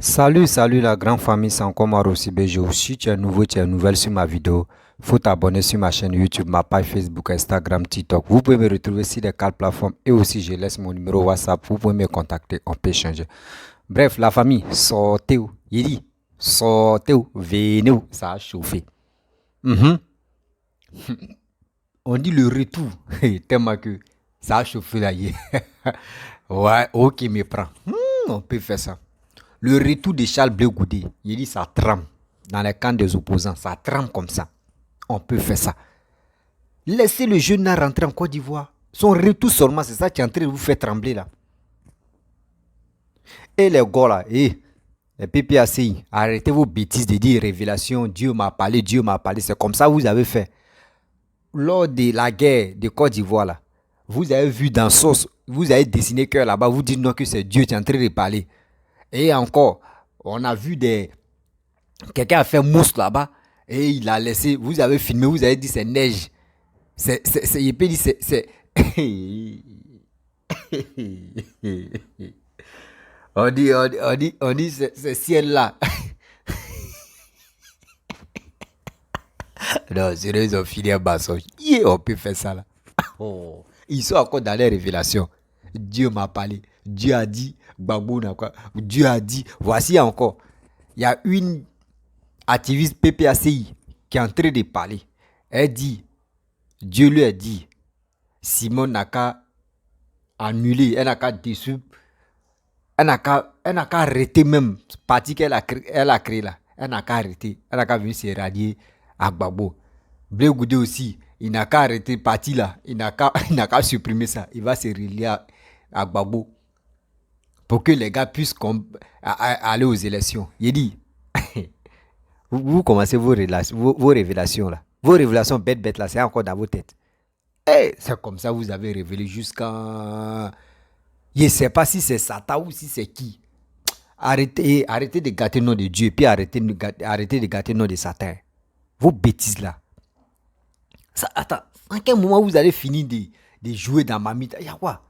Salut la grande famille, c'est encore moi Rossi Bejo. Si tu es nouveau, tu es nouvelle sur ma vidéo, faut t'abonner sur ma chaîne YouTube, ma page Facebook, Instagram, TikTok. Vous pouvez me retrouver sur les 4 plateformes et aussi je laisse mon numéro WhatsApp, vous pouvez me contacter, on peut échanger. Bref, la famille, sortez où? Il dit, sortez où? Venez où? Ça a chauffé. Mhm. On dit le retour, tellement que ça a chauffé là hier. Ouais, ok, me prend. On peut faire ça. Le retour de Charles Blé Goudé, il dit ça tremble dans les camps des opposants, ça tremble comme ça. On peut faire ça. Laissez le jeune là rentrer en Côte d'Ivoire. Son retour seulement, c'est ça qui est en train de vous faire trembler là. Et les gars là, les PPACI, arrêtez vos bêtises de dire révélation, Dieu m'a parlé, Dieu m'a parlé. C'est comme ça que vous avez fait. Lors de la guerre de Côte d'Ivoire là, vous avez vu dans sauce, vous avez dessiné cœur là-bas, vous dites non que c'est Dieu qui est en train de parler. Et encore, on a vu quelqu'un a fait mousse là-bas et il a laissé, vous avez filmé, vous avez dit c'est neige. Il peut dire c'est on dit c'est ciel là. Non, c'est ils ont fini un mensonge. Yeah, on peut faire ça là. Oh. Ils sont encore dans les révélations. Dieu m'a parlé. Dieu a dit, Babou n'a quoi. Dieu a dit, voici encore. Il y a une activiste PPACI qui est en train de parler. Elle dit, Dieu lui a dit, Simon n'a qu'à annuler, elle n'a qu'à déçu, elle n'a qu'à arrêter même, partie qu'elle a créé là. Elle n'a qu'à arrêter, elle n'a qu'à venir se rallier à Gbagbo. Blé Goudé aussi, il n'a qu'à arrêter partie là, il n'a qu'à supprimer ça, il va se relier à Gbagbo pour que les gars puissent aller aux élections. Il dit, vous commencez vos révélations là. Vos révélations bêtes là, c'est encore dans vos têtes. Et c'est comme ça que vous avez révélé jusqu'à... Je ne sais pas si c'est Satan ou si c'est qui. Arrêtez de gâter le nom de Dieu et puis arrêtez de gâter le nom de Satan. Vos bêtises là. Ça, attends, en quel moment vous allez finir de jouer dans ma mythe? Il y a quoi?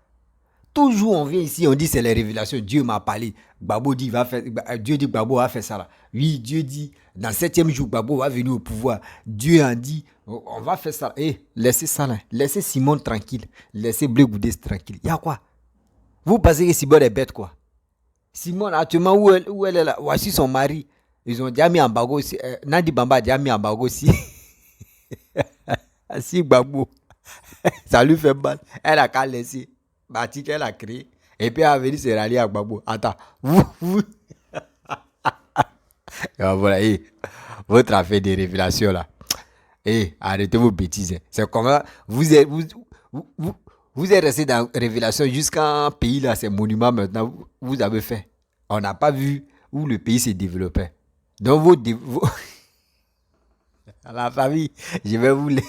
Toujours on vient ici, on dit c'est les révélations. Dieu m'a parlé. Gbagbo dit Dieu dit Gbagbo va faire ça là. Oui, Dieu dit dans le 7e jour Gbagbo va venir au pouvoir. Dieu a dit on va faire ça. Laissez ça là. Laissez Simon tranquille. Laissez Blé Goudé tranquille. Il y a quoi? Vous pensez que Simon est bête quoi? Simon actuellement où elle est là. Voici son mari. Ils ont déjà mis en bago aussi. Nadi Bamba a déjà mis en bago aussi. Si Gbagbo. Ça lui fait mal. Elle a qu'à laisser. Bâti qu'elle a créé. Et puis elle a venu se rallier à Gbagbo. Attends. Vous. Voilà. Votre affaire de révélation là. Arrêtez vos bêtises. C'est comment vous êtes resté dans révélation jusqu'à un pays là, ces monuments maintenant, vous avez fait. On n'a pas vu où le pays s'est développé. Donc la famille, je vais vous les...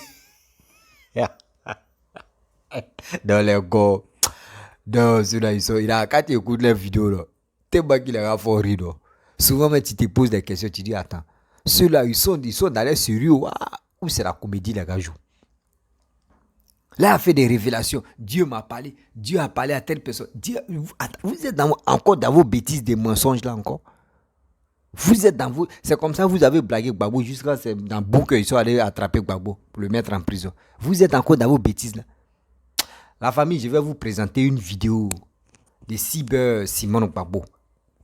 dans les gars. Non, ceux-là, il a quand tu écoutes les vidéos là, t'es pas qu'il a fort rire. Non. Souvent, quand tu te poses des questions, tu dis attends, ceux-là, ils sont dans les sérieux ou c'est la comédie les gars jouent. Là, il a fait des révélations. Dieu m'a parlé. Dieu a parlé à telle personne. Dieu, vous êtes encore dans vos bêtises, des mensonges là encore. Vous êtes dans vos... C'est comme ça que vous avez blagué Gbagbo jusqu'à dans le bout qu'ils sont allés attraper Gbagbo pour le mettre en prison. Vous êtes encore dans vos bêtises là. La famille, je vais vous présenter une vidéo de cyber Simon Gbagbo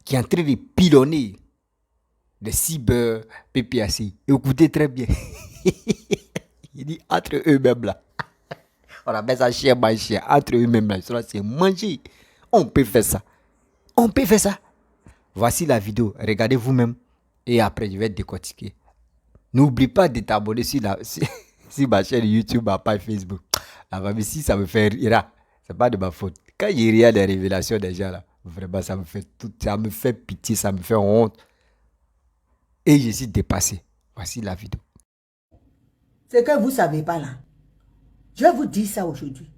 qui est en train de pilonner les cyber PPACI. Écoutez très bien. Il dit entre eux-mêmes là. On appelle ça chien by chien. Entre eux-mêmes là, c'est manger. On peut faire ça. On peut faire ça. Voici la vidéo. Regardez vous-même. Et après, je vais décortiquer. N'oublie pas de t'abonner sur ma chaîne YouTube, ma page Facebook. La famille, si ça me fait rire, c'est pas de ma faute. Quand il y a des révélations des gens là, vraiment, ça me fait pitié, ça me fait honte. Et je suis dépassé. Voici la vidéo. C'est que vous ne savez pas là. Je vais vous dire ça aujourd'hui.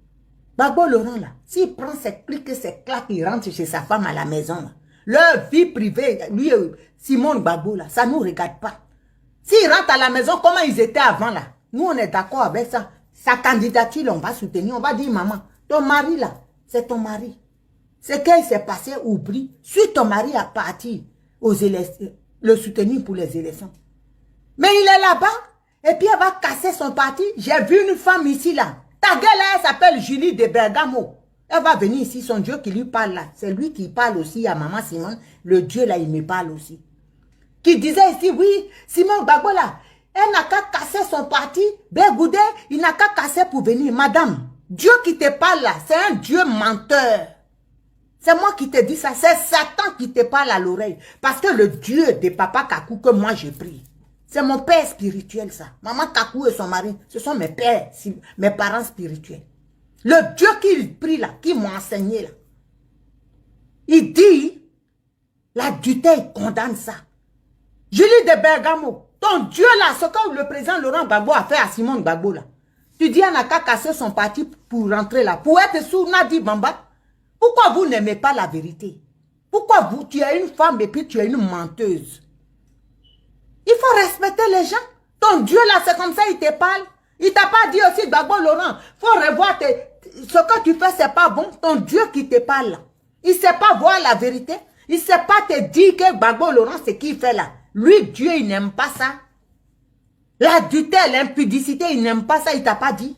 Gbagbo Laurent là, s'il prend ses clics et ses claques, il rentre chez sa femme à la maison là. Leur vie privée, lui, Simon Gbagbo là, ça ne nous regarde pas. S'il rentre à la maison, comment ils étaient avant là? Nous, on est d'accord avec ça. Sa candidature, on va soutenir. On va dire, maman, ton mari là, c'est ton mari. C'est qu'il s'est passé, oublie. Suis ton mari à partir. le soutenir pour les élections. Mais il est là-bas, et puis elle va casser son parti. J'ai vu une femme ici, là. Ta gueule, là, elle s'appelle Julie de Bergamo. Elle va venir ici, son Dieu qui lui parle là. C'est lui qui parle aussi à Maman Simone. Le Dieu, là, il me parle aussi. Qui disait ici, oui, Simone Gbagbo, là, elle n'a qu'à casser son parti. Bégoudé, il n'a qu'à casser pour venir. Madame, Dieu qui te parle là, c'est un Dieu menteur. C'est moi qui te dis ça. C'est Satan qui te parle à l'oreille. Parce que le Dieu de Papa Kakou que moi j'ai pris, c'est mon père spirituel ça. Maman Kakou et son mari, ce sont mes pères, mes parents spirituels. Le Dieu qu'il prie là, qui m'a enseigné là, il dit, la duté condamne ça. Julie de Bergamo, ton Dieu là, ce que le président Laurent Gbagbo a fait à Simone Gbagbo là. Tu dis, on n'a qu'à casser son parti pour rentrer là, pour être sous Nadi Bamba. Pourquoi vous n'aimez pas la vérité? Pourquoi vous, tu es une femme et puis tu es une menteuse? Il faut respecter les gens. Ton Dieu là, c'est comme ça, il te parle. Il t'a pas dit aussi, Gbagbo Laurent, faut revoir ce que tu fais, c'est pas bon. Ton Dieu qui te parle là. Il sait pas voir la vérité. Il sait pas te dire que Gbagbo Laurent, c'est qui il fait là. Lui, Dieu, il n'aime pas ça. L'adultère, l'impudicité, il n'aime pas ça, il t'a pas dit.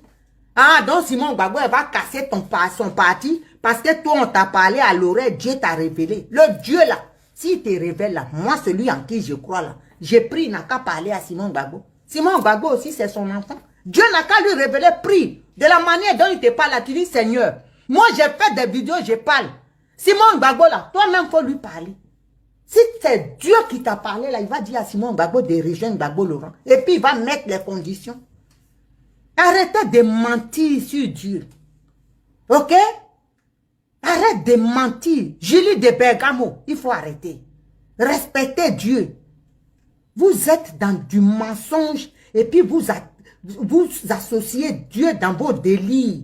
Ah, donc Simon Gbagbo, elle va casser son parti parce que toi, on t'a parlé à l'oreille, Dieu t'a révélé. Le Dieu là, s'il te révèle là, moi, celui en qui je crois là, j'ai pris, il n'a qu'à parler à Simon Gbagbo. Simon Gbagbo aussi, c'est son enfant. Dieu n'a qu'à lui révéler, prie. De la manière dont il te parle là, tu dis, Seigneur, moi, j'ai fait des vidéos, je parle. Simon Gbagbo là, toi-même, faut lui parler. Si c'est Dieu qui t'a parlé là, il va dire à Simon Gbagbo de rejoindre Gbagbo Laurent. Et puis, il va mettre les conditions. Arrêtez de mentir sur Dieu. Ok? Arrête de mentir. Julie de Bergamo, il faut arrêter. Respectez Dieu. Vous êtes dans du mensonge et puis vous associez Dieu dans vos délires.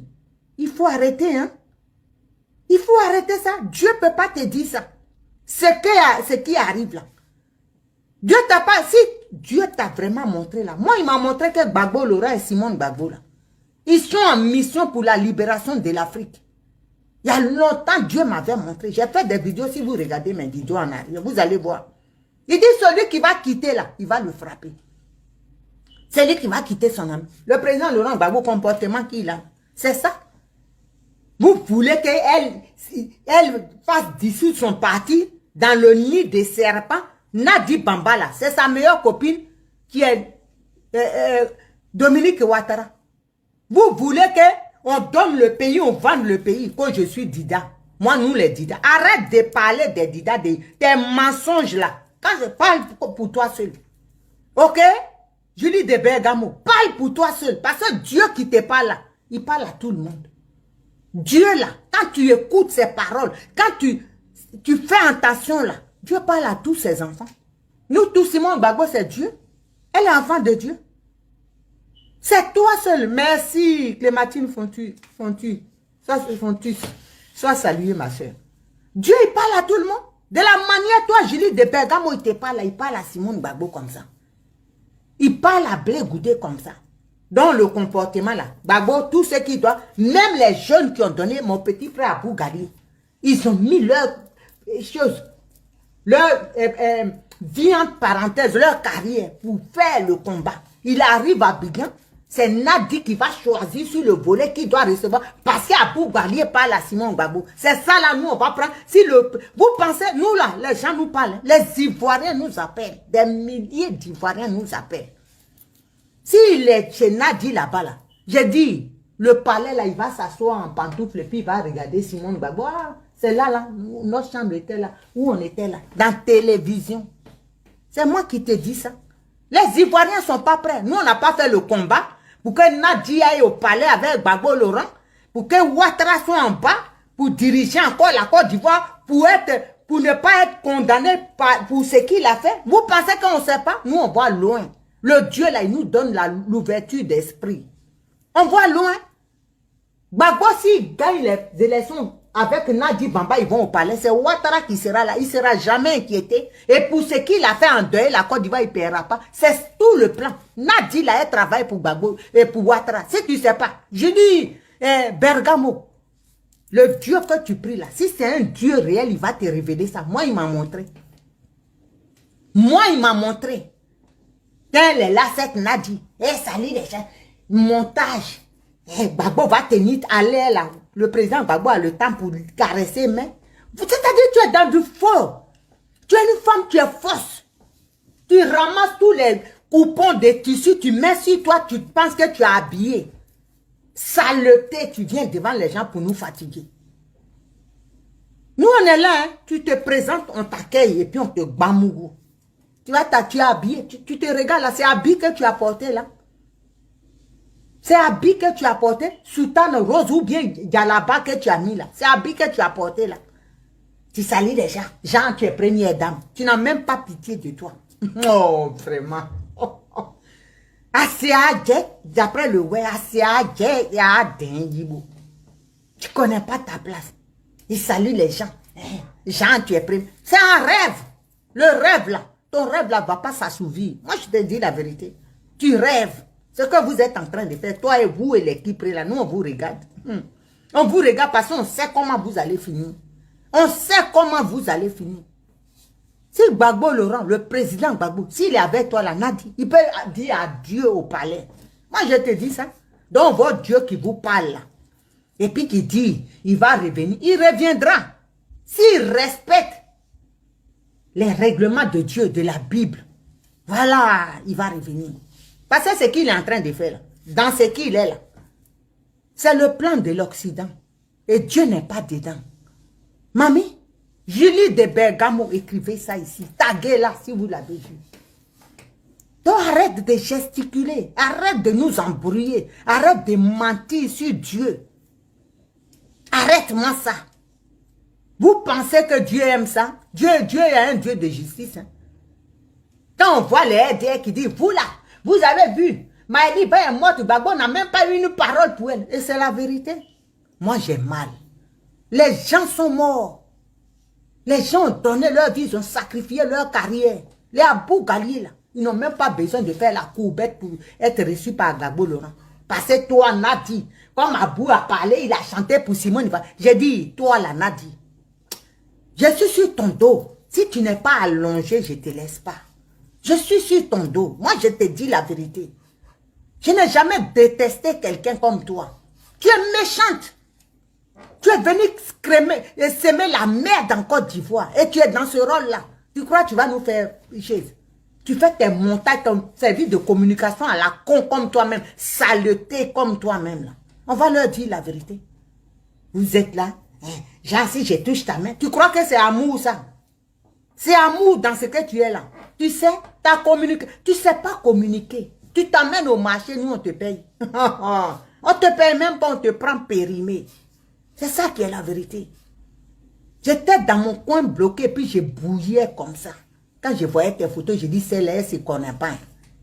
Il faut arrêter, hein? Il faut arrêter ça. Dieu ne peut pas te dire ça. Ce qui arrive là. Dieu t'a pas... Si Dieu t'a vraiment montré là. Moi, il m'a montré que Gbagbo Laurent et Simone Gbagbo là. Ils sont en mission pour la libération de l'Afrique. Il y a longtemps, Dieu m'avait montré. J'ai fait des vidéos, si vous regardez mes vidéos en arrière, vous allez voir. Il dit, celui qui va quitter là, il va le frapper. C'est lui qui va quitter son ami. Le président Laurent Gbagbo, comportement qu'il a, c'est ça. Vous voulez qu'elle fasse dissoudre son parti dans le nid des serpents. Nadi Bambala, c'est sa meilleure copine qui est Dominique Ouattara. Vous voulez qu'on donne le pays, on vende le pays, que je suis Dida. Moi, nous les Dida. Arrête de parler des Dida, des mensonges là. Quand je parle pour toi seul. Ok? Julie de Bergamo, parle pour toi seul. Parce que Dieu qui te parle là, il parle à tout le monde. Dieu là, quand tu écoutes ses paroles, quand tu fais attention là, Dieu parle à tous ses enfants. Nous tous, Simone Gbagbo, c'est Dieu. Elle est enfant de Dieu. C'est toi seul. Merci, Clémentine Fontu. Sois saluée, ma soeur. Dieu, il parle à tout le monde. De la manière, toi, Julie de Bergamo, il te parle, il parle à Simone Gbagbo comme ça. Il parle à Blé Goudé comme ça. Dans le comportement là, Gbagbo, tout ce qui doit, même les jeunes qui ont donné mon petit frère Abou Gali, ils ont mis leurs choses, leur vie entre parenthèses, leur carrière pour faire le combat. Il arrive à Bigan, c'est Nadi qui va choisir sur le volet qui doit recevoir parce qu'Abou Gali parle à Simon Gbagbo. C'est ça là, nous on va prendre. Vous pensez, nous là, les gens nous parlent, les Ivoiriens nous appellent, des milliers d'Ivoiriens nous appellent. S'il est chez Nadi là-bas, là, j'ai dit, le palais là, il va s'asseoir en pantoufle et puis il va regarder Simone Gbagbo. Ah, c'est là, notre chambre était là, où on était là, dans télévision. C'est moi qui te dis ça. Les Ivoiriens ne sont pas prêts. Nous, on n'a pas fait le combat pour que Nadi aille au palais avec Gbagbo Laurent, pour que Ouattara soit en bas, pour diriger encore la Côte d'Ivoire, pour ne pas être condamné pour ce qu'il a fait. Vous pensez qu'on ne sait pas? Nous, on voit loin. Le Dieu, là, il nous donne l'ouverture d'esprit. On voit loin. Gbagbo, s'il gagne les élections avec Nadi Bamba, ils vont au palais. C'est Ouattara qui sera là. Il ne sera jamais inquiété. Et pour ce qu'il a fait en deuil, la Côte d'Ivoire, il ne paiera pas. C'est tout le plan. Nadi, là, elle travaille pour Gbagbo et pour Ouattara. Si tu ne sais pas, je dis, Bergamo, le Dieu que tu pries là, si c'est un Dieu réel, il va te révéler ça. Moi, il m'a montré. Moi, il m'a montré. Quand elle est là, cette Nadi, elle salit les gens. Montage. Gbagbo va tenir à l'air là. Le président Gbagbo a le temps pour caresser, mais c'est-à-dire tu es dans du faux. Tu es une femme, tu es fausse. Tu ramasses tous les coupons de tissus, tu mets sur toi, tu penses que tu es habillé. Saleté, tu viens devant les gens pour nous fatiguer. Nous, on est là, hein. Tu te présentes, on t'accueille et puis on te bamougou. Tu vois, tu es habillé, tu te regardes là, c'est habillé que tu as porté là. C'est habillé que tu as porté, soutane rose ou bien galaba que tu as mis là. C'est habillé que tu as porté là. Tu salis les gens. Jean, tu es première dame. Tu n'as même pas pitié de toi. Oh, vraiment. D'après le ouais, tu connais pas ta place. Il salue les gens. Jean, tu es premier. C'est un rêve. Le rêve là. Ton rêve là va pas s'assouvir. Moi, je te dis la vérité. Tu rêves. Ce que vous êtes en train de faire, toi et vous et l'équipe là, nous on vous regarde. On vous regarde parce qu'on sait comment vous allez finir. On sait comment vous allez finir. Si Gbagbo Laurent, le président Gbagbo, s'il est avec toi là, Nadi, il peut dire adieu au palais. Moi je te dis ça. Donc votre Dieu qui vous parle là, et puis qui dit, il va revenir, il reviendra. S'il respecte les règlements de Dieu, de la Bible, voilà, il va revenir. Parce que ce qu'il est en train de faire, là, dans ce qu'il est là, c'est le plan de l'Occident. Et Dieu n'est pas dedans. Mamie, Julie de Bergamo écrivait ça ici. Taguez là si vous l'avez vu. Donc arrête de gesticuler. Arrête de nous embrouiller. Arrête de mentir sur Dieu. Arrête-moi ça. Vous pensez que Dieu aime ça? Dieu est un Dieu de justice. Hein? Quand on voit les RDR qui disent, vous là, vous avez vu, Maëli est morte, Gbagbo n'a même pas eu une parole pour elle. Et c'est la vérité. Moi, j'ai mal. Les gens sont morts. Les gens ont donné leur vie, ils ont sacrifié leur carrière. Les Abou Gali, là, ils n'ont même pas besoin de faire la courbette pour être reçus par Gbagbo Laurent. Parce que toi, Nadi, comme Abou a parlé, il a chanté pour Simone. J'ai dit, toi, la Nadi, je suis sur ton dos. Si tu n'es pas allongé, je ne te laisse pas. Je suis sur ton dos. Moi, je te dis la vérité. Je n'ai jamais détesté quelqu'un comme toi. Tu es méchante. Tu es venu semer la merde en Côte d'Ivoire. Et tu es dans ce rôle-là. Tu crois que tu vas nous faire chaise? Tu fais tes montages, ton service de communication à la con comme toi-même. Saleté comme toi-même. Là. On va leur dire la vérité. Vous êtes là. Genre, si je touche ta main. Tu crois que c'est amour, ça? C'est amour dans ce que tu es là. Tu sais, tu as communiqué. Tu ne sais pas communiquer. Tu t'amènes au marché, nous on te paye. On te paye même pas, on te prend périmé. C'est ça qui est la vérité. J'étais dans mon coin bloqué, puis je bouillais comme ça. Quand je voyais tes photos, je dis, celle-là, elle ne se connaît pas.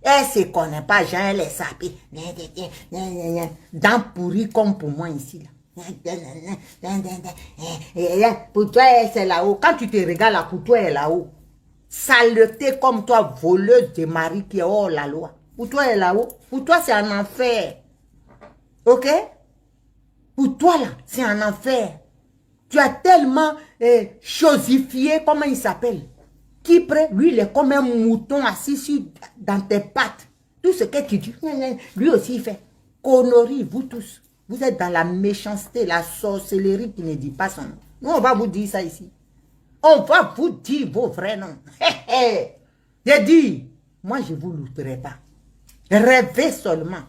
Elle ne se connaît pas, Jean, elle est sapée. Dents pourries comme pour moi ici. Là. Pour toi, c'est là-haut. Quand tu te regardes là, pour toi, elle est là-haut. Saleté comme toi, voleuse de mari qui est hors la loi. Pour toi, elle est là-haut. Pour toi, c'est un enfer. Ok? Pour toi, là, c'est un enfer. Tu as tellement chosifié, comment il s'appelle? Kypré, lui, il est comme un mouton assis dans tes pattes. Tout ce que tu dis, lui aussi, il fait. Connerie, vous tous. Vous êtes dans la méchanceté, la sorcellerie qui ne dit pas son nom. Nous, on va vous dire ça ici. On va vous dire vos vrais noms. J'ai dit, moi, je ne vous louterai pas. Rêvez seulement.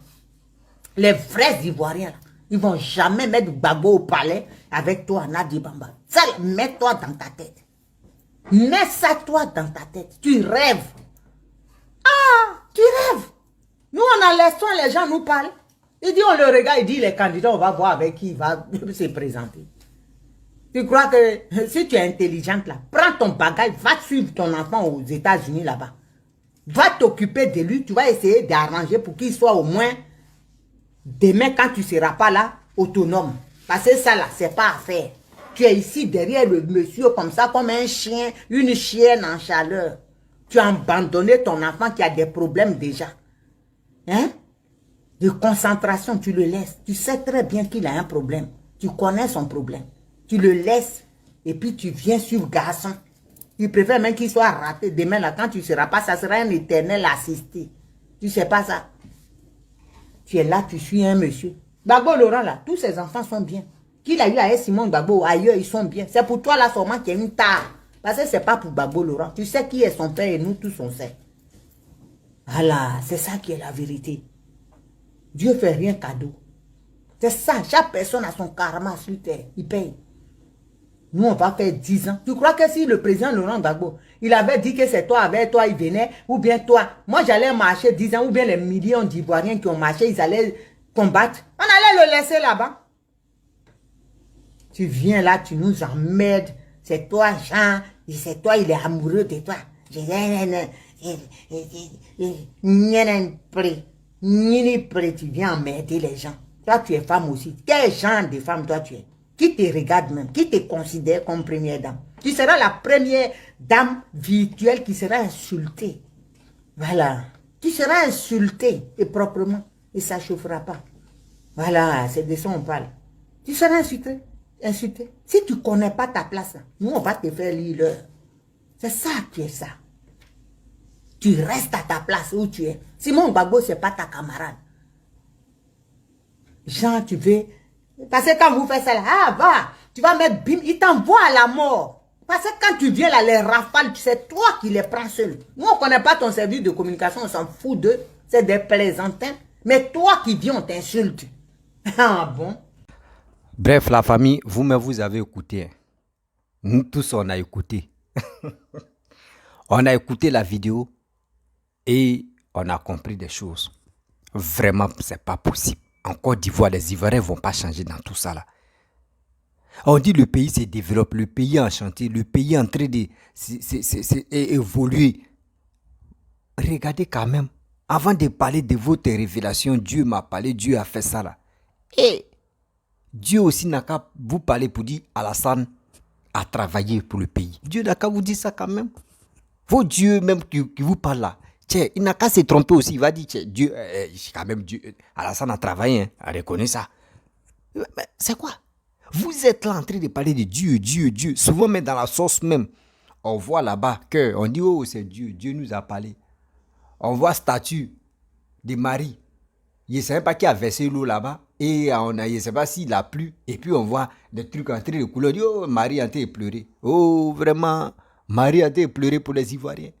Les vrais Ivoiriens, là, ils ne vont jamais mettre Gbagbo au palais avec toi, Nadi Bamba. Ça, mets-toi dans ta tête. Mets ça, toi, dans ta tête. Tu rêves. Ah, tu rêves. Nous, on a laissé les gens nous parlent. Il dit, on le regarde, il dit, les candidats, on va voir avec qui il va se présenter. Tu crois que si tu es intelligente là, prends ton bagage, va suivre ton enfant aux États-Unis là-bas. Va t'occuper de lui, tu vas essayer d'arranger pour qu'il soit au moins, demain quand tu ne seras pas là, autonome. Parce que ça là, c'est pas à faire. Tu es ici derrière le monsieur comme ça, comme un chien, une chienne en chaleur. Tu as abandonné ton enfant qui a des problèmes déjà. Hein? De concentration, tu le laisses. Tu sais très bien qu'il a un problème. Tu connais son problème. Tu le laisses et puis tu viens sur garçon. Il préfère même qu'il soit raté. Demain, là, quand tu ne seras pas, ça sera un éternel assisté. Tu ne sais pas ça. Tu es là, tu suis un monsieur. Gbagbo Laurent, là, tous ses enfants sont bien. Qu'il a eu à Simon Gbagbo, ailleurs, ils sont bien. C'est pour toi, là, seulement qu'il y a une tare. Parce que ce n'est pas pour Gbagbo Laurent. Tu sais qui est son père et nous tous on sait. Voilà, c'est ça qui est la vérité. Dieu ne fait rien cadeau. C'est ça, chaque personne a son karma sur terre. Il paye. Nous, on va faire 10 ans. Tu crois que si le président Laurent Gbagbo, il avait dit que c'est toi, avec toi, il venait, ou bien toi, moi j'allais marcher 10 ans, ou bien les millions d'Ivoiriens qui ont marché, ils allaient combattre. On allait le laisser là-bas. Tu viens là, tu nous emmerdes. C'est toi, Jean, c'est toi, il est amoureux de toi. Tu viens emmerder les gens. Toi, tu es femme aussi. Quel genre de femme toi tu es? Qui te regarde même? Qui te considère comme première dame? Tu seras la première dame virtuelle qui sera insultée. Voilà. Tu seras insultée et proprement. Et ça ne chauffera pas. Voilà, c'est de ça on parle. Tu seras insulté. Insulté. Si tu ne connais pas ta place, nous on va te faire lire l'heure. C'est ça qui est ça. Tu restes à ta place où tu es. Simon Gbagbo, ce n'est pas ta camarade. Jean, tu veux... Parce que quand vous faites ça, là, ah, va, tu vas mettre bim, il t'envoie à la mort. Parce que quand tu viens là, les rafales, c'est toi qui les prends seul. Nous, on ne connaît pas ton service de communication, on s'en fout d'eux. C'est des plaisantins. Mais toi qui viens, on t'insulte. Ah bon? Bref, la famille, vous avez écouté. Nous tous, on a écouté. On a écouté la vidéo et on a compris des choses. Vraiment, c'est pas possible. En Côte d'Ivoire, les Ivoiriens ne vont pas changer dans tout ça là. On dit le pays se développe, le pays est enchanté, le pays est en train d'évoluer. Regardez quand même, avant de parler de votre révélation, Dieu m'a parlé, Dieu a fait ça là. Et Dieu aussi n'a qu'à vous parler pour dire Alassane a travaillé pour le pays. Dieu n'a qu'à vous dire ça quand même. Vos dieux même qui vous parlent là. Tchè, il n'a qu'à se tromper aussi. Il va dire, tchè, Dieu, quand même, Dieu, Alassane a travaillé, hein, on reconnaît ça. Mais c'est quoi? Vous êtes là en train de parler de Dieu, Dieu, Dieu. Souvent, même dans la sauce même, on voit là-bas qu'on dit, oh, c'est Dieu, Dieu nous a parlé. On voit statue de Marie. Je ne sais pas qui a versé l'eau là-bas. Et on a, je ne sais pas s'il a plu. Et puis, on voit des trucs en train de couler. On dit, oh, Marie a été pleurée. Oh, vraiment, Marie a été pleurée pour les Ivoiriens.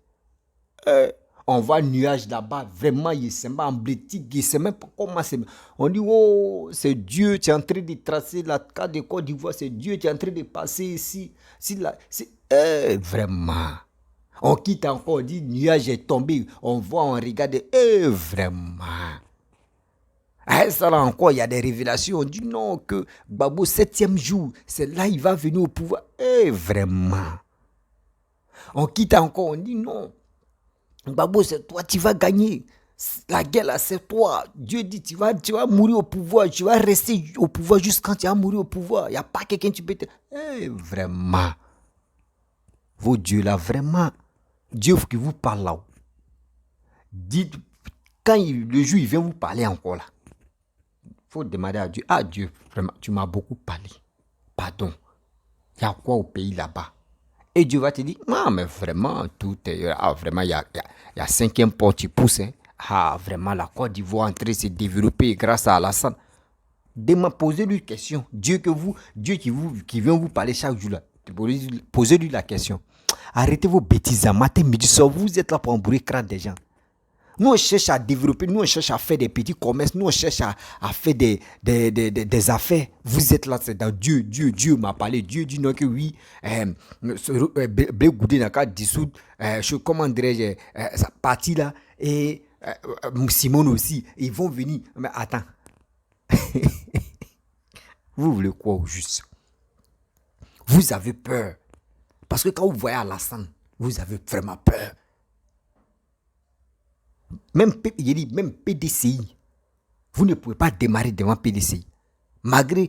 On voit un nuage là-bas, vraiment, il s'est pas emblétique, il ne sait même pas comment c'est. On dit, oh, c'est Dieu, tu es en train de tracer la carte de Côte d'Ivoire, c'est Dieu, tu es en train de passer ici. Vraiment. On quitte encore, on dit, nuage est tombé, on voit, on regarde, vraiment. À ça là encore, il y a des révélations, on dit non, que Gbagbo, 7e jour, c'est là il va venir au pouvoir. Vraiment. On quitte encore, on dit non. Gbagbo, c'est toi, tu vas gagner. La guerre là, c'est toi. Dieu dit, tu vas mourir au pouvoir. Tu vas rester au pouvoir jusqu'à quand tu vas mourir au pouvoir. Il n'y a pas quelqu'un qui peut te... vraiment. Vos dieux là, vraiment. Dieu qui vous parle là. Dites, quand le jour il vient vous parler encore là. Il faut demander à Dieu. Ah Dieu, vraiment, tu m'as beaucoup parlé. Pardon. Il y a quoi au pays là-bas? Et Dieu va te dire, non, mais vraiment, tout est... Ah, vraiment, il y a 5e pont qui pousse. Hein. Ah, vraiment, la Côte d'Ivoire est en train de se développer grâce à Alassane. Posez-lui une question. Dieu qui vient vous parler chaque jour là. Posez-lui la question. Arrêtez vos bêtises à matin, midi, soir. Vous êtes là pour embrouiller le crâne des gens. Nous, on cherche à développer, nous, on cherche à faire des petits commerces, nous, on cherche à faire des affaires. Vous êtes là, c'est dans Dieu. Dieu m'a parlé. Dieu dit non que oui. Blé Goudé n'a qu'à dissoudre, comment dirais-je, sa partie là. Et Simone aussi. Ils vont venir. Mais attends. Vous voulez quoi au juste? Vous avez peur. Parce que quand vous voyez Alassane, vous avez vraiment peur. Même PDCI, vous ne pouvez pas démarrer devant PDCI. Malgré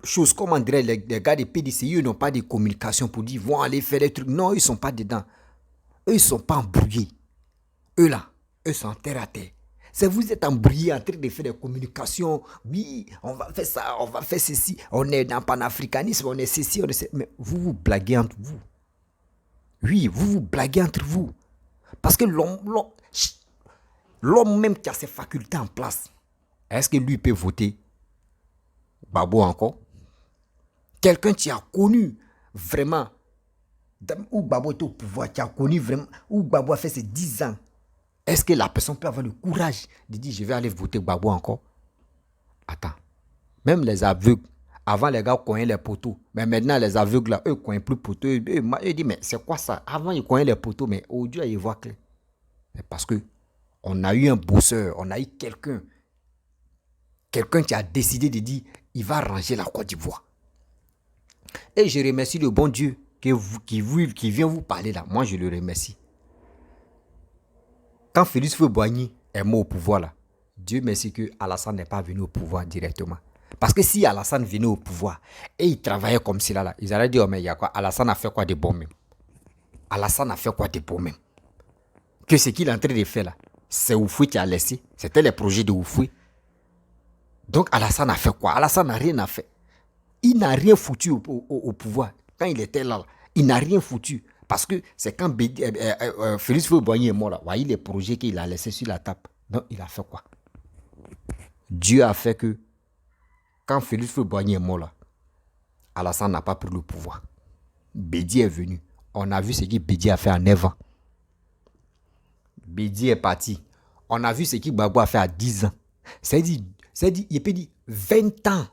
chose, comment dirait les gars de PDCI, ils n'ont pas de communication pour dire, vont aller faire des trucs. Non, ils ne sont pas dedans. Eux, ils ne sont pas embrouillés. Eux là, eux sont terre à terre. C'est vous êtes embrouillés en train de faire des communications. Oui, on va faire ça, on va faire ceci. On est dans le panafricanisme, on est ceci, on est ceci. Mais vous blaguez entre vous. Oui, vous vous blaguez entre vous. Parce que l'homme même qui a ses facultés en place, est-ce que lui peut voter Gbagbo encore? Quelqu'un qui a connu vraiment, où Gbagbo était au pouvoir, qui a connu vraiment, où Gbagbo a fait ses 10 ans, est-ce que la personne peut avoir le courage de dire je vais aller voter Gbagbo encore? Attends, même les aveugles, avant les gars cognaient les poteaux, mais maintenant les aveugles là, eux cognent plus poteaux. Eux disent mais c'est quoi ça? Avant ils cognaient les poteaux, mais aujourd'hui ils voient clair. Parce que on a eu un bosseur, on a eu quelqu'un qui a décidé de dire il va ranger la Côte d'Ivoire. Et je remercie le bon Dieu qui vient vous parler là. Moi je le remercie. Quand Félix Houphouët-Boigny est mort au pouvoir là, Dieu merci que Alassane n'est pas venu au pouvoir directement. Parce que si Alassane venait au pouvoir et il travaillait comme cela là, ils allaient dire oh mais il y a quoi? Alassane a fait quoi de bon même? Alassane a fait quoi de bon même? Que ce qu'il est en train de faire là, c'est Houphouët qui a laissé. C'était les projets de Houphouët. Donc Alassane a fait quoi? Alassane n'a rien fait. Il n'a rien foutu au pouvoir. Quand il était là, il n'a rien foutu. Parce que c'est quand Félix Houphouët-Boigny est mort là, voyez les projets qu'il a laissés sur la table. Donc il a fait quoi? Dieu a fait que quand Félix Houphouët-Boigny est mort là, Alassane n'a pas pris le pouvoir. Bédi est venu. On a vu ce que Bédi a fait en 9 ans. Bédi est parti. On a vu ce que Gbagbo a fait à 10 ans. C'est-à-dire, il peut dire 20 ans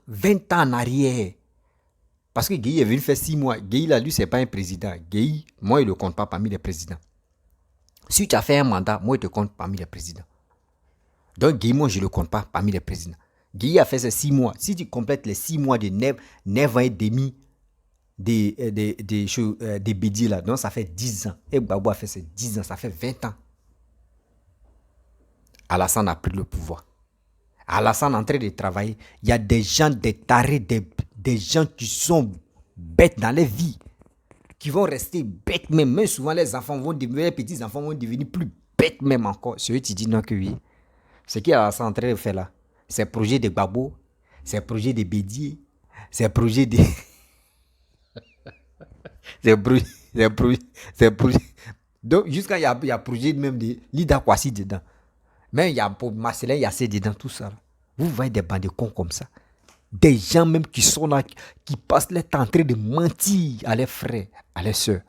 en arrière. Parce que Gueye est venu faire 6 mois. Gueye, là, lui, c'est pas un président. Gueye, moi, il ne le compte pas parmi les présidents. Si tu as fait un mandat, moi, il te compte parmi les présidents. Donc, Gueye, moi, je ne le compte pas parmi les présidents. Gueye a fait ses 6 mois. Si tu complètes les 6 mois de 9 ans et demi des Bédi, là, donc ça fait 10 ans. Et Gbagbo a fait ses 10 ans, ça fait 20 ans. Alassane a pris le pouvoir. Alassane est en train de travailler. Il y a des gens, des tarés, des gens qui sont bêtes dans leur vie, qui vont rester bêtes même. Même souvent, les petits-enfants vont devenir plus bêtes même encore. C'est eux qui disent non que oui. Ce qu'Alassane est en train de faire là, c'est projet de Gbagbo, c'est projet de Bédié, c'est projet de... c'est projet... Donc, jusqu'à il y a projet même de Lida Kwasi dedans. Mais il y a Marcelin Yassé dedans, tout ça. Là. Vous voyez des bandes de cons comme ça. Des gens même qui sont là, qui passent leur temps en train de mentir à leurs frères, à leurs soeurs.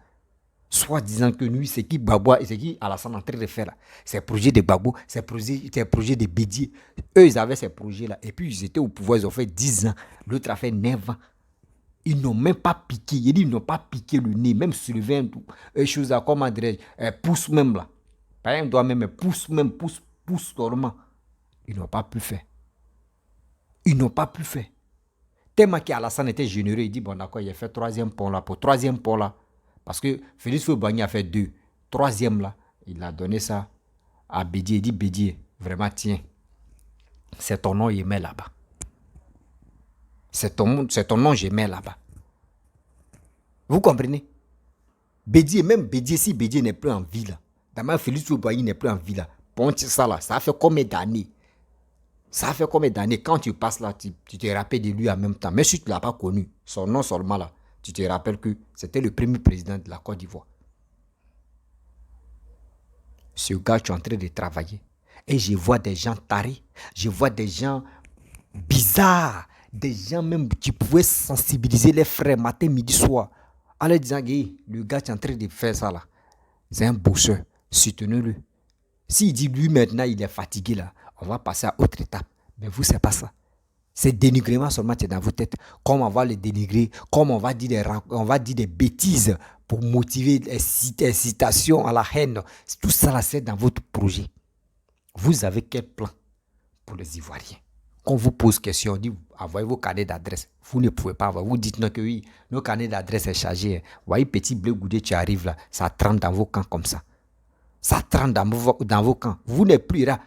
Soit disant que lui, c'est qui Gbagbo et c'est qui Alassane en train de faire là. Ces projets de Gbagbo, ces projets de Bédié. Eux, ils avaient ces projets-là. Et puis, ils étaient au pouvoir, ils ont fait 10 ans. L'autre a fait 9 ans. Ils n'ont même pas piqué. Il dit, ils n'ont pas piqué le nez, même soulevé un tout. Chose à comment dirais-je, pousse même là. Pas un doigt même, pousse normalement. Ils n'ont pas pu faire. Ils n'ont pas pu faire. Tellement qu'Alassane était généreux, il dit, bon d'accord, il a fait 3e pont là. Pour 3e pont là, parce que Félix Houphouët-Boigny a fait 2. 3e là, il a donné ça à Bédié. Il dit, Bédié, vraiment tiens, c'est ton nom, il met là-bas. C'est ton nom, je mets là-bas. Vous comprenez? Bédié, même Bédié, si Bédié n'est plus en vie là, d'abord Félix Houphouët-Boigny n'est plus en vie là, pour ça là, ça a fait combien d'années? Ça a fait combien d'années? Quand tu passes là, tu te rappelles de lui en même temps. Mais si tu ne l'as pas connu, son nom seulement là, tu te rappelles que c'était le premier président de la Côte d'Ivoire. Ce gars, tu es en train de travailler. Et je vois des gens tarés, je vois des gens bizarres, des gens même qui pouvaient sensibiliser les frères matin, midi, soir. En leur disant, le gars, tu es en train de faire ça là. C'est un bosseur, soutenez-le. S'il dit lui maintenant, il est fatigué là, on va passer à autre étape. Mais vous, c'est pas ça. C'est dénigrement seulement qui est dans vos têtes. Comment on va le dénigrer, comment on va dire des bêtises pour motiver incitation à la haine. Tout ça là, c'est dans votre projet. Vous avez quel plan pour les Ivoiriens? Quand on vous pose question, on dit, envoyez vos carnets d'adresse. Vous ne pouvez pas avoir. Vous dites non que oui, nos carnets d'adresse est chargé. Vous voyez, petit bleu goudé, tu arrives là, ça trempe dans vos camps comme ça. Ça trempe dans vos camps. Vous n'êtes plus là.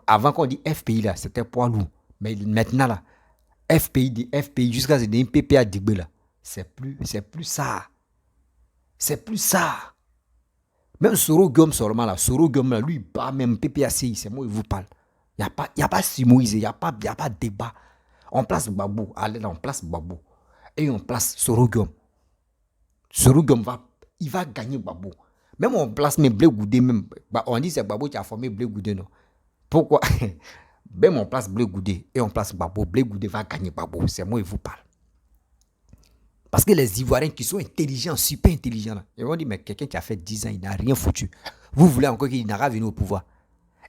Avant qu'on dit FPI là, c'était poids lourd. Mais maintenant là, FPI jusqu'à ce que PPA Digbe là, c'est plus ça. C'est plus ça. Même Soro Guillaume seulement là, lui, bah, même PPACI, c'est moi qui vous parle. Il n'y a pas Simoïse, il n'y a pas débat. On place Gbagbo, allez là, on place Gbagbo. Et on place Soro Guillaume. Soro Guillaume il va gagner Gbagbo. Même on place mes Blé Goudé, même. On dit c'est Gbagbo qui a formé Blé Goudé, non? Pourquoi? Même on place Blé Goudé et on place Gbagbo. Blé Goudé va gagner Gbagbo. C'est moi qui vous parle. Parce que les Ivoiriens qui sont intelligents, super intelligents, là, ils vont dire, mais quelqu'un qui a fait 10 ans, il n'a rien foutu. Vous voulez encore qu'il n'aura venu au pouvoir.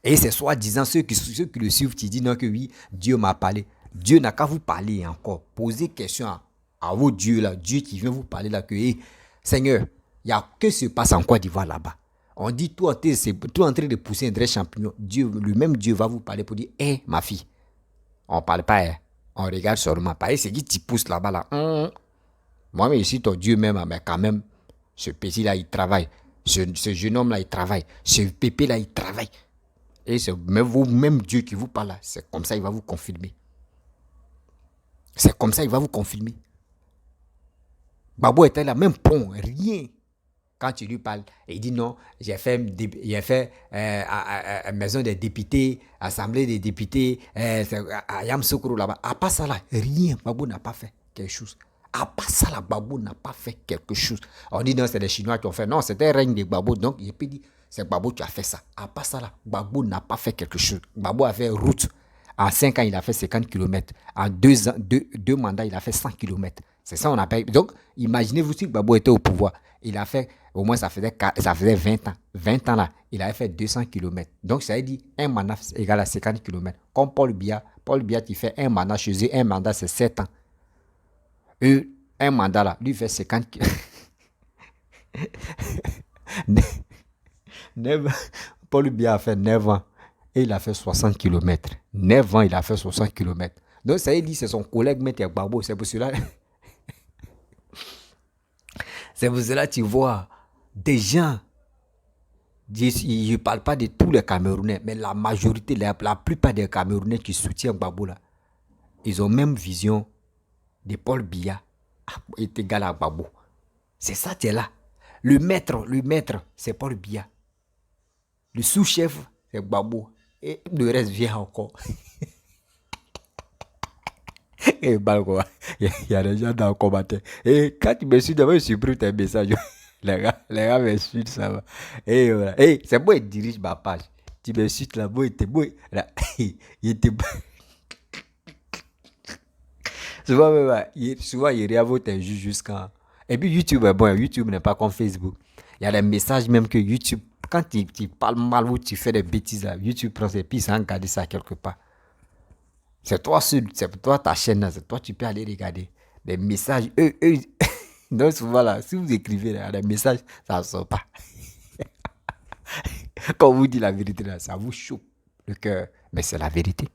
Et c'est soi-disant ceux qui le suivent qui disent non que oui, Dieu m'a parlé. Dieu n'a qu'à vous parler encore. Posez question à vos dieux là, Dieu qui vient vous parler là que hey, Seigneur, il n'y a que se passe en Côte d'Ivoire là-bas. On dit tout en train de pousser un vrai champignon. Dieu, le même Dieu va vous parler pour dire hé ma fille. On ne parle pas, hein. On regarde seulement. Pareil, c'est qui tu pousses là-bas là. Moi, mais ici, ton Dieu même, mais quand même, ce petit-là, il travaille. Ce jeune homme-là, il travaille. Ce pépé-là, il travaille. Et c'est même Dieu qui vous parle là. C'est comme ça, il va vous confirmer. C'est comme ça, il va vous confirmer. Gbagbo était là, même pont, rien. Quand tu lui parles, il dit non, j'ai fait maison des députés, assemblée des députés, à Yamoussoukro là-bas. À part ça là, rien. Gbagbo n'a pas fait quelque chose. À part ça là, Gbagbo n'a pas fait quelque chose. On dit non, c'est les Chinois qui ont fait. Non, c'était le règne de Gbagbo. Donc, il peut dire, c'est Gbagbo qui a fait ça. À part ça là, Gbagbo n'a pas fait quelque chose. Gbagbo a fait route. En 5 ans, il a fait 50 km. En 2 ans, deux mandats, il a fait 100 km. C'est ça on appelle. Donc, imaginez-vous si Gbagbo était au pouvoir. Il a fait, au moins ça faisait 20 ans. 20 ans là, il avait fait 200 km. Donc, ça veut dire un mandat égal à 50 km. Comme Paul Biya. Paul Biya, qui fait un mandat chez eux, un mandat c'est 7 ans. Un mandat là, lui fait 50 km. Paul Biya a fait 9 ans. Et il a fait 60 km. 9 ans, il a fait 60 km. Donc, ça veut dire c'est son collègue Maître Gbagbo. C'est pour cela. C'est pour cela que tu vois des gens. Je ne parle pas de tous les Camerounais, mais la majorité, la plupart des Camerounais qui soutiennent Gbagbo là, ils ont même vision de Paul Biya est égal à Gbagbo. C'est ça, tu es là. Le maître, c'est Paul Biya. Le sous-chef, c'est Gbagbo. Et le reste vient encore. Et quoi. Il y a des gens dans le commentaire. Et quand tu me suis devant, je supprime tes messages. Les gars me suivent, ça va. Et voilà. Et c'est moi qui dirige ma page. Tu me suis là, moi, il était beau. Il était beau. Souvent, il réavoue tes juges jusqu'à. Et puis, YouTube est bon. YouTube n'est pas comme Facebook. Il y a des messages même que YouTube. Quand tu parles mal ou tu fais des bêtises, là, YouTube prend ses pistes et regarde ça quelque part. C'est toi seul, c'est toi ta chaîne, là, c'est toi tu peux aller regarder. Des messages, donc souvent là, si vous écrivez là, des messages, ça ne sort pas. Quand on vous dit la vérité, là, ça vous choque le cœur. Mais c'est la vérité.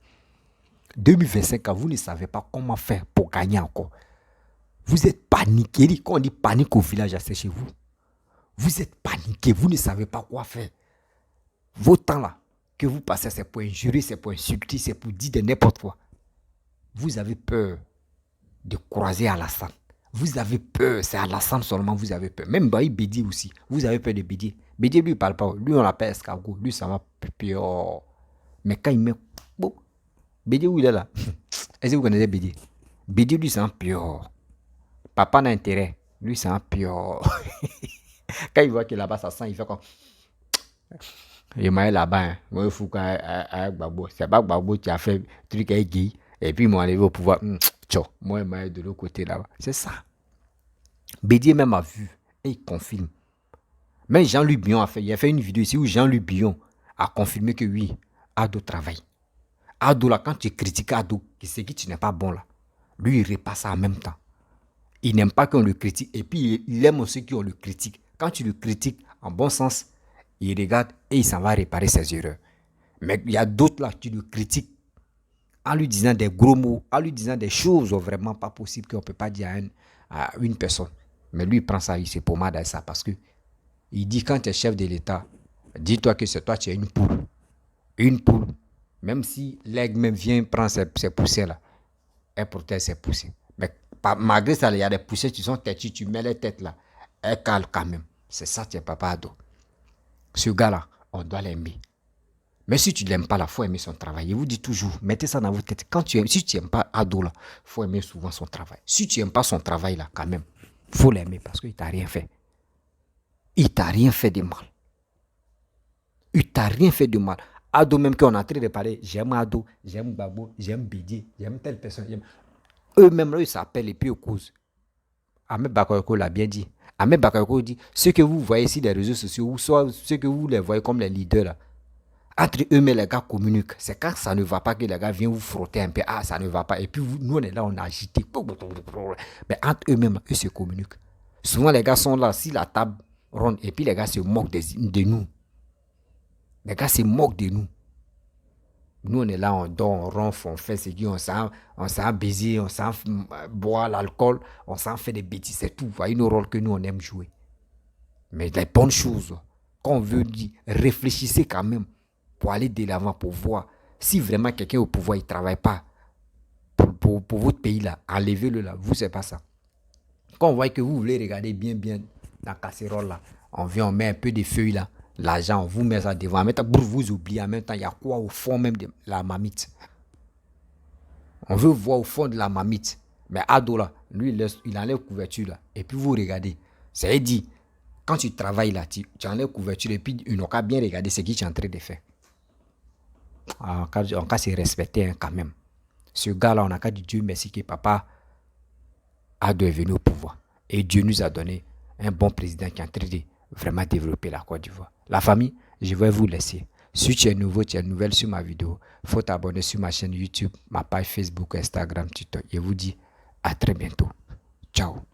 2025, quand vous ne savez pas comment faire pour gagner encore, vous êtes paniqué. Quand on dit panique au village, c'est chez vous. Vous êtes paniqué, vous ne savez pas quoi faire. Vos temps là, que vous passez, c'est pour injurer, c'est pour insulter, c'est pour dire de n'importe quoi. Vous avez peur de croiser Alassane. Vous avez peur, c'est Alassane seulement, vous avez peur. Même Baï Bédi aussi, vous avez peur de Bédi. Bédi, lui, il ne parle pas. Lui, on l'appelle escargot. Lui, ça va pire. Mais quand il met... Bon, Bédi, où il est là? Est-ce que vous connaissez Bédi? Bédi, lui, c'est un pire. Papa n'a intérêt. Lui, c'est un pire. Quand il voit que là-bas, ça sent, il fait comme... Il m'a là-bas, moi, il faut qu'à Gbagbo. C'est pas Gbagbo qui a fait truc avec Guy. Et puis, ils m'ont enlevé au pouvoir. Moi, il m'a de l'autre côté là-bas. C'est ça. Bédier même a vu. Et il confirme. Même Jean-Luc Bion il a fait une vidéo ici où Jean-Luc Bion a confirmé que oui, Ado travaille. Ado là, quand tu critiques Ado, c'est que tu n'es pas bon là. Lui, il repasse ça en même temps. Il n'aime pas qu'on le critique. Et puis, il aime aussi qu'on le critique. Quand tu le critiques en bon sens, il regarde et il s'en va réparer ses erreurs. Mais il y a d'autres là, tu le critiques en lui disant des gros mots, en lui disant des choses vraiment pas possibles qu'on ne peut pas dire à une personne. Mais lui, il prend ça, il se pommade à ça parce que il dit quand tu es chef de l'État, dis-toi que c'est toi, tu es une poule. Une poule. Même si l'aigle même vient prendre ses poussées là, elle protège ses poussées. Mais malgré ça, il y a des poussées qui sont têtues, tu mets les têtes là, elles calent quand même. C'est ça, tu es Papa Ado. Ce gars-là, on doit l'aimer. Mais si tu ne l'aimes pas, il faut aimer son travail. Je vous dis toujours, mettez ça dans votre tête. Si tu n'aimes pas Ado, il faut aimer souvent son travail. Si tu n'aimes pas son travail, là, quand même, il faut l'aimer parce qu'il ne t'a rien fait. Il t'a rien fait de mal. Il t'a rien fait de mal. Ado même qu'on est en train de parler, j'aime Ado, j'aime Babo, j'aime Bédier, j'aime telle personne. Eux-mêmes, là, ils s'appellent et puis ils causent. Ahmed Bakayoko l'a bien dit. Ahmed Bakayoko dit, ce que vous voyez ici des réseaux sociaux, ou soit ce que vous les voyez comme les leaders, là, entre eux-mêmes, les gars communiquent. C'est quand ça ne va pas que les gars viennent vous frotter un peu. Ah, ça ne va pas. Et puis, nous, on est là, on a agité. Mais entre eux-mêmes, eux se communiquent. Souvent, les gars sont là, si la table ronde, et puis les gars se moquent de nous. Les gars se moquent de nous. Nous, on est là, on dort, on ronfle, on fait ce qu'on s'en baiser, on s'en boire l'alcool, on s'en fait des bêtises, c'est tout. Voyez nos rôles que nous, on aime jouer. Mais les bonnes choses, quand on veut dire, réfléchissez quand même pour aller de l'avant, pour voir si vraiment quelqu'un au pouvoir, il ne travaille pas pour votre pays là, enlevez-le là. Vous, c'est pas ça. Quand on voit que vous voulez regarder bien dans la casserole là, on vient, on met un peu de feuilles là, l'argent, on vous met ça devant, en même temps, pour vous oublier, en même temps, il y a quoi au fond même de la marmite. On veut voir au fond de la marmite. Mais Ado là, lui, il enlève couverture là, et puis vous regardez. C'est dit, quand tu travailles là, tu enlèves couverture et puis ils n'ont qu'à bien regarder ce que tu es en train de faire. On a qu'à se respecter quand même. Ce gars-là, on a qu'à dire Dieu merci que papa Ado est venu au pouvoir. Et Dieu nous a donné un bon président qui est en train de vraiment développer la Côte d'Ivoire. La famille, je vais vous laisser. Si tu es nouveau, tu es nouvelle sur ma vidéo, il faut t'abonner sur ma chaîne YouTube, ma page Facebook, Instagram, TikTok. Je vous dis à très bientôt. Ciao.